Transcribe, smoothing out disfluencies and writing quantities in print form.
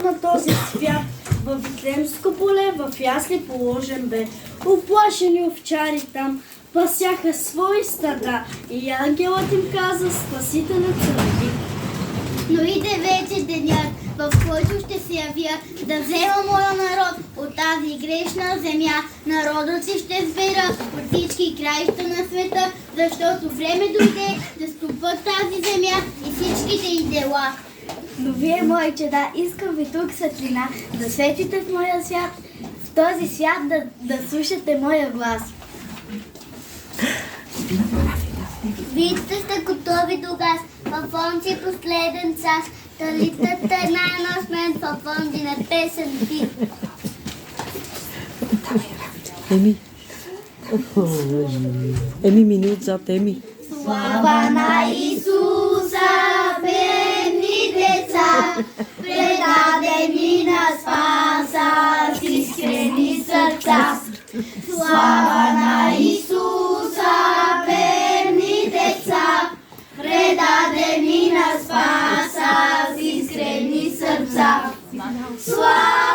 на този свят, във Витлеемско поле, в ясли положен бе. Уплашени овчари там пасяха свои стада и ангелът им каза: Спасителят се роди. Но иде вече денят, в който ще се явя, да взема моя народ от тази грешна земя. Народът си ще сбера от всички краища на света, защото време дойде да стопат тази земя и всичките й дела. Но вие, мои чеда, искам ви тук светлина, да светите в моя свят, в този свят да слушате моя глас. Вижте сте готови до газ, в онзи последен час, да литате една с мен в онзи на песен ти. Еми, минут Еми. Слава на Исуса, бедни деца, предадени на спаса с искрени сърца. Слава на Исуса, бедни деца, предадени на спаса с искрени сърца. Слава